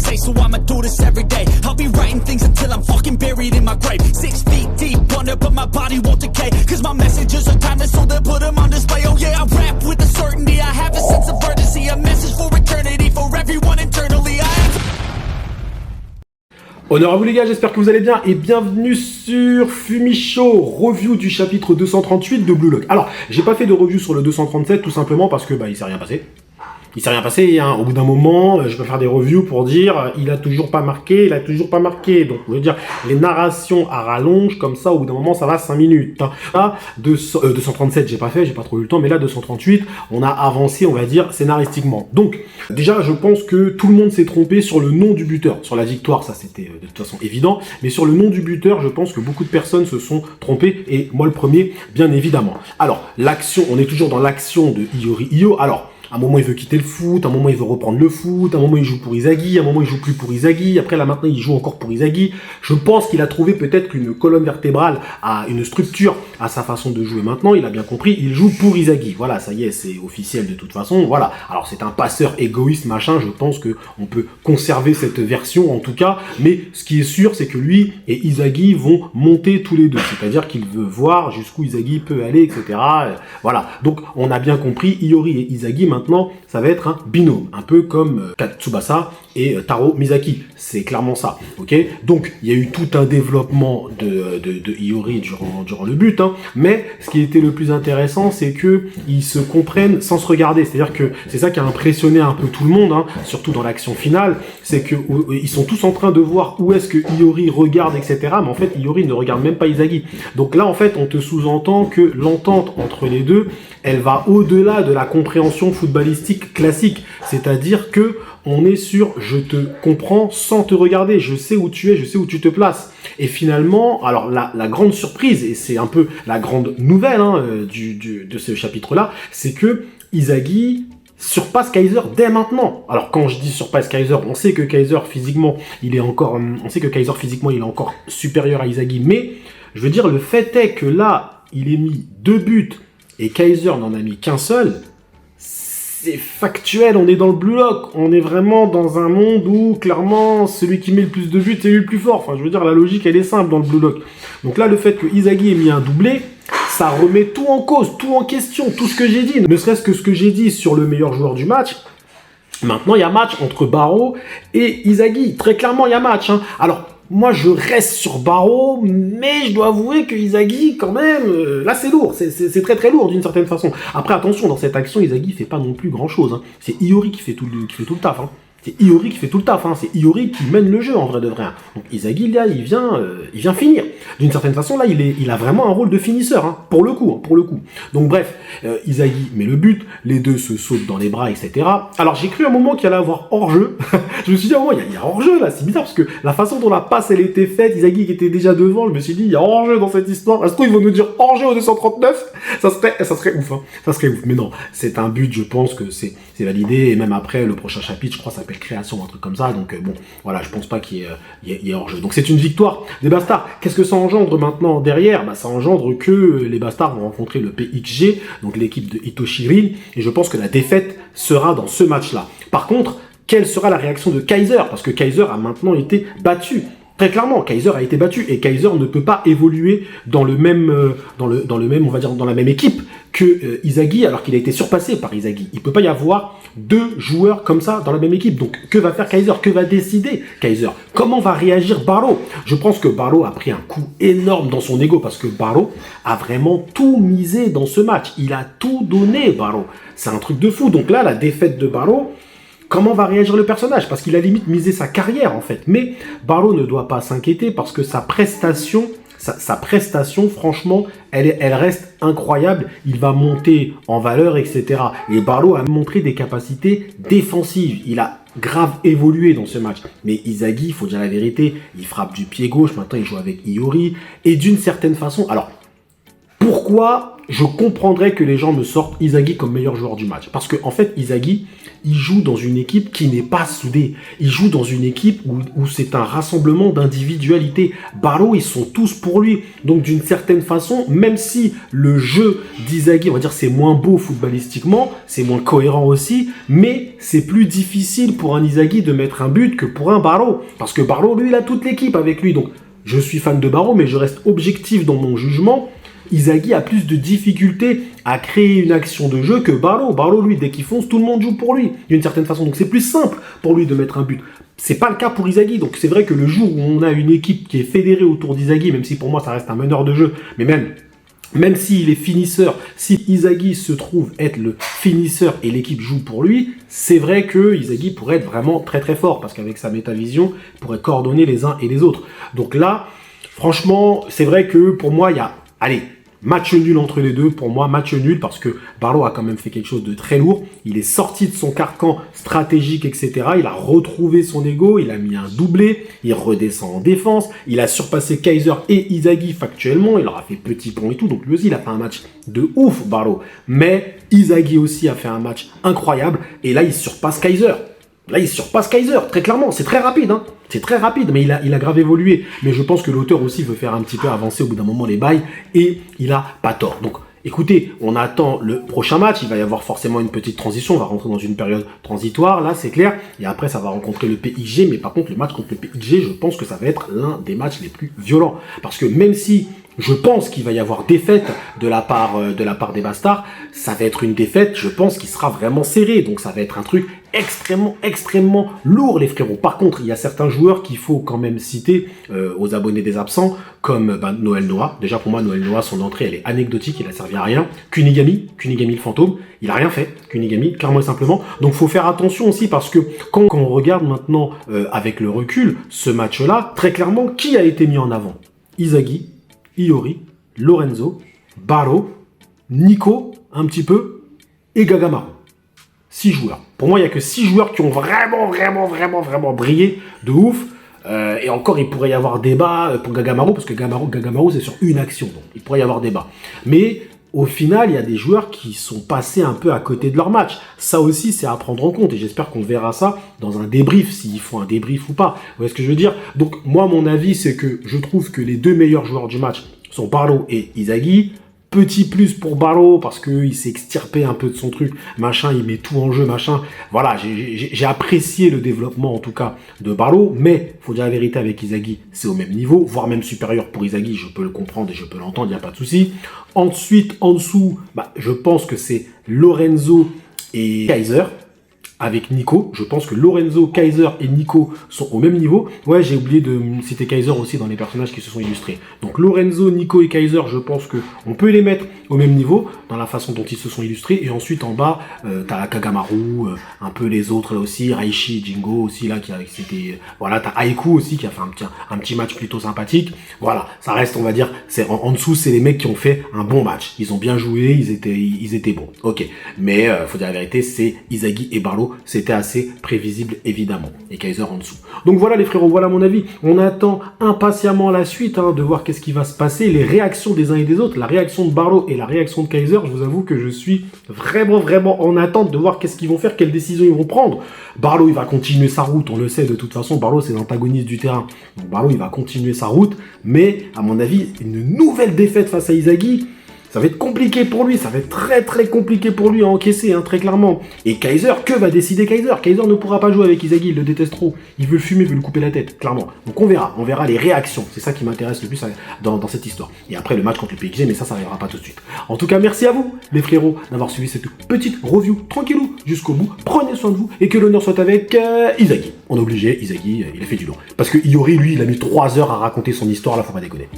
say, so I'ma do this every day. I'll be writing things until I'm fucking buried in my grave. 6 feet deep under, but my body won't decay. Cause my messages are timeless, so they'll put them on display. Oh yeah, I rap with a certainty, I have a sense of urgency. A message for eternity, for everyone internally. Honneur à vous les gars, j'espère que vous allez bien et bienvenue sur Fumichaud, review du chapitre 238 de Blue Lock. Alors, j'ai pas fait de review sur le 237 tout simplement parce que il s'est rien passé. Il s'est rien passé, hein. Au bout d'un moment, je peux faire des reviews pour dire il a toujours pas marqué. Donc, je veux dire, les narrations à rallonge, comme ça, au bout d'un moment, ça va 5 minutes. Hein. Là, 237, j'ai pas trop eu le temps, mais là, 238, on a avancé, on va dire, scénaristiquement. Donc, déjà, je pense que tout le monde s'est trompé sur le nom du buteur. Sur la victoire, ça, c'était de toute façon évident. Mais sur le nom du buteur, je pense que beaucoup de personnes se sont trompées, et moi le premier, bien évidemment. Alors, l'action, on est toujours dans l'action de Iori Iyo. Alors, à un moment, il veut quitter le foot, à un moment, il veut reprendre le foot, à un moment, il joue pour Inzaghi, à un moment, il joue plus pour Inzaghi, après, là, maintenant, il joue encore pour Inzaghi. Je pense qu'il a trouvé peut-être qu'une colonne vertébrale a une structure à sa façon de jouer maintenant. Il a bien compris, il joue pour Inzaghi. Voilà, ça y est, c'est officiel de toute façon. Voilà. Alors, c'est un passeur égoïste, machin. Je pense que on peut conserver cette version, en tout cas. Mais ce qui est sûr, c'est que lui et Inzaghi vont monter tous les deux. C'est-à-dire qu'il veut voir jusqu'où Inzaghi peut aller, etc. Voilà. Donc, on a bien compris, Iori et Inzaghi, maintenant, ça va être un binôme, un peu comme Tsubasa et Taro Misaki. C'est clairement ça, ok? Donc, il y a eu tout un développement de Iori durant le but, hein, mais ce qui était le plus intéressant, c'est que ils se comprennent sans se regarder. C'est-à-dire que c'est ça qui a impressionné un peu tout le monde, hein, surtout dans l'action finale, c'est que ils sont tous en train de voir où est-ce que Iori regarde, etc. Mais en fait, Iori ne regarde même pas Inzaghi. Donc là, en fait, on te sous-entend que l'entente entre les deux, elle va au-delà de la compréhension footballistique classique. C'est-à-dire que on est sur je te comprends sans te regarder, je sais où tu es, je sais où tu te places. Et finalement, alors la grande surprise, et c'est un peu la grande nouvelle hein, de ce chapitre-là, c'est que Inzaghi surpasse Kaiser dès maintenant. Alors quand je dis surpasse Kaiser, on sait que Kaiser physiquement, il est encore supérieur à Inzaghi, mais je veux dire le fait est que là, il est mis 2 buts et Kaiser n'en a mis qu'un seul. C'est factuel, on est dans le Blue Lock, on est vraiment dans un monde où, clairement, celui qui met le plus de buts, c'est lui le plus fort. Enfin, je veux dire, la logique, elle est simple dans le Blue Lock. Donc là, le fait que Inzaghi ait mis un doublé, ça remet tout en cause, tout en question, tout ce que j'ai dit. Ne serait-ce que ce que j'ai dit sur le meilleur joueur du match. Maintenant, il y a match entre Barreau et Inzaghi. Très clairement, il y a match. Hein. Alors, moi, je reste sur Barreau, mais je dois avouer que Inzaghi, quand même, là, c'est lourd. C'est très très lourd d'une certaine façon. Après, attention, dans cette action, Inzaghi fait pas non plus grand-chose. Hein. C'est Iori qui fait tout le taf. Hein. C'est Iori qui fait tout le taf. Hein. C'est Iori qui mène le jeu, en vrai de vrai. Hein. Donc, Inzaghi, là, il vient finir. D'une certaine façon, là, il a vraiment un rôle de finisseur, hein, pour le coup. Donc, bref, Inzaghi met le but, les deux se sautent dans les bras, etc. Alors, j'ai cru à un moment qu'il allait avoir hors-jeu. Je me suis dit, à un moment, il y a hors-jeu, là. C'est bizarre, parce que la façon dont la passe, elle était faite, Inzaghi qui était déjà devant, je me suis dit, il y a hors-jeu dans cette histoire. Est-ce qu'ils vont nous dire hors-jeu au 239? Ça serait ouf, hein. Ça serait ouf. Mais non, c'est un but, je pense que c'est validé. Et même après, le prochain chapitre, je crois, s'appelle Création, un truc comme ça. Donc, bon, voilà, je pense pas qu'il y ait hors-jeu. Donc, c'est une victoire des Bastards. Qu'est-ce que ça engendre maintenant derrière? Ça engendre que les Bastards vont rencontrer le PXG, donc l'équipe de Itoshiri, et je pense que la défaite sera dans ce match-là. Par contre, quelle sera la réaction de Kaiser? Parce que Kaiser a maintenant été battu. Très clairement, Kaiser a été battu et Kaiser ne peut pas évoluer dans le même, on va dire, dans la même équipe que Inzaghi, alors qu'il a été surpassé par Inzaghi. Il peut pas y avoir 2 joueurs comme ça dans la même équipe. Donc, que va faire Kaiser? Que va décider Kaiser? Comment va réagir Barreau? Je pense que Barreau a pris un coup énorme dans son ego parce que Barreau a vraiment tout misé dans ce match. Il a tout donné, Barreau. C'est un truc de fou. Donc là, la défaite de Barreau, comment va réagir le personnage? Parce qu'il a limite misé sa carrière, en fait. Mais Barreau ne doit pas s'inquiéter parce que sa prestation, franchement, elle reste incroyable. Il va monter en valeur, etc. Et Barreau a montré des capacités défensives. Il a grave évolué dans ce match. Mais Inzaghi, il faut dire la vérité, il frappe du pied gauche. Maintenant, il joue avec Iori. Et d'une certaine façon... Alors, pourquoi je comprendrais que les gens me sortent Inzaghi comme meilleur joueur du match? Parce que en fait, Inzaghi, il joue dans une équipe qui n'est pas soudée. Il joue dans une équipe où c'est un rassemblement d'individualités. Barreau, ils sont tous pour lui. Donc d'une certaine façon, même si le jeu d'Inzaghi, on va dire, c'est moins beau footballistiquement, c'est moins cohérent aussi, mais c'est plus difficile pour un Inzaghi de mettre un but que pour un Barreau. Parce que Barreau, lui, il a toute l'équipe avec lui. Donc je suis fan de Barreau, mais je reste objectif dans mon jugement. Inzaghi a plus de difficultés à créer une action de jeu que Barreau. Barreau, lui, dès qu'il fonce, tout le monde joue pour lui, d'une certaine façon. Donc c'est plus simple pour lui de mettre un but. C'est pas le cas pour Inzaghi. Donc c'est vrai que le jour où on a une équipe qui est fédérée autour d'Inzaghi, même si pour moi ça reste un meneur de jeu, mais même s'il est finisseur, si Inzaghi se trouve être le finisseur et l'équipe joue pour lui, c'est vrai que Inzaghi pourrait être vraiment très très fort, parce qu'avec sa métavision, il pourrait coordonner les uns et les autres. Donc là, franchement, c'est vrai que pour moi, il y a... Allez, match nul entre les deux, pour moi, match nul, parce que Barreau a quand même fait quelque chose de très lourd. Il est sorti de son carcan stratégique, etc. Il a retrouvé son ego, il a mis un doublé, il redescend en défense, il a surpassé Kaiser et Inzaghi factuellement, il leur a fait petit pont et tout, donc lui aussi, il a fait un match de ouf, Barreau. Mais Inzaghi aussi a fait un match incroyable, et là, il surpasse Kaiser. Là, il surpasse Kaiser, très clairement. C'est très rapide, hein. C'est très rapide, mais il a grave évolué. Mais je pense que l'auteur aussi veut faire un petit peu avancer au bout d'un moment les bails, et il a pas tort. Donc, écoutez, on attend le prochain match. Il va y avoir forcément une petite transition. On va rentrer dans une période transitoire, là, c'est clair. Et après, ça va rencontrer le PSG. Mais par contre, le match contre le PSG, je pense que ça va être l'un des matchs les plus violents. Parce que même si je pense qu'il va y avoir défaite de la part des Bastards, ça va être une défaite, je pense, qui sera vraiment serrée. Donc ça va être un truc extrêmement lourd, les frérots. Par contre, il y a certains joueurs qu'il faut quand même citer aux abonnés des absents, comme Noël Noah. Déjà, pour moi, Noël Noah, son entrée, elle est anecdotique, il a servi à rien. Kunigami le fantôme, il a rien fait, Kunigami, clairement et simplement. Donc, faut faire attention aussi, parce que quand on regarde maintenant, avec le recul, ce match-là, très clairement, qui a été mis en avant? Inzaghi, Iori, Lorenzo, Barreau, Nico, un petit peu, et Gagamaro. 6 joueurs. Pour moi, il n'y a que 6 joueurs qui ont vraiment brillé de ouf. Et encore, il pourrait y avoir débat pour Gagamaro, parce que Gagamaro, c'est sur une action. Donc, il pourrait y avoir débat. Mais au final, il y a des joueurs qui sont passés un peu à côté de leur match. Ça aussi, c'est à prendre en compte. Et j'espère qu'on verra ça dans un débrief, s'il faut un débrief ou pas. Vous voyez ce que je veux dire? Donc, moi, mon avis, c'est que je trouve que les 2 meilleurs joueurs du match sont Barreau et Inzaghi. Petit plus pour Barreau, parce qu'il s'est extirpé un peu de son truc, machin, il met tout en jeu, machin. Voilà, j'ai apprécié le développement, en tout cas, de Barreau, mais, faut dire la vérité, avec Inzaghi, c'est au même niveau, voire même supérieur pour Inzaghi, je peux le comprendre et je peux l'entendre, il n'y a pas de souci. Ensuite, en dessous, je pense que c'est Lorenzo et Kaiser. Avec Nico, je pense que Lorenzo, Kaiser et Nico sont au même niveau. Ouais, j'ai oublié de citer Kaiser aussi dans les personnages qui se sont illustrés. Donc Lorenzo, Nico et Kaiser, je pense que on peut les mettre au même niveau dans la façon dont ils se sont illustrés. Et ensuite en bas, t'as Kagamaru, un peu les autres là aussi, Raichi, Jingo aussi là c'était voilà, t'as Aiku aussi qui a fait un petit match plutôt sympathique. Voilà, ça reste, on va dire, c'est en dessous, c'est les mecs qui ont fait un bon match. Ils ont bien joué, ils étaient bons. Ok, mais faut dire la vérité, c'est Inzaghi et Barreau. C'était assez prévisible, évidemment. Et Kaiser en dessous. Donc voilà les frérots, voilà mon avis. On attend impatiemment la suite, de voir qu'est-ce qui va se passer, les réactions des uns et des autres, la réaction de Barreau et la réaction de Kaiser. Je vous avoue que je suis vraiment en attente de voir qu'est-ce qu'ils vont faire, quelles décisions ils vont prendre. Barreau, il va continuer sa route, on le sait de toute façon. Barreau, c'est l'antagoniste du terrain. Donc Barreau, il va continuer sa route, mais à mon avis, une nouvelle défaite face à Inzaghi, ça va être compliqué pour lui, ça va être très compliqué pour lui à encaisser, très clairement. Et Kaiser, que va décider Kaiser? Kaiser ne pourra pas jouer avec Inzaghi, il le déteste trop. Il veut le fumer, il veut lui couper la tête, clairement. Donc on verra les réactions. C'est ça qui m'intéresse le plus dans cette histoire. Et après le match contre le PSG, mais ça n'arrivera pas tout de suite. En tout cas, merci à vous, les frérots, d'avoir suivi cette petite review tranquillou jusqu'au bout. Prenez soin de vous et que l'honneur soit avec Inzaghi. On est obligé, Inzaghi, il a fait du lourd. Parce que Iori, lui, il a mis 3 heures à raconter son histoire, là, faut pas déconner.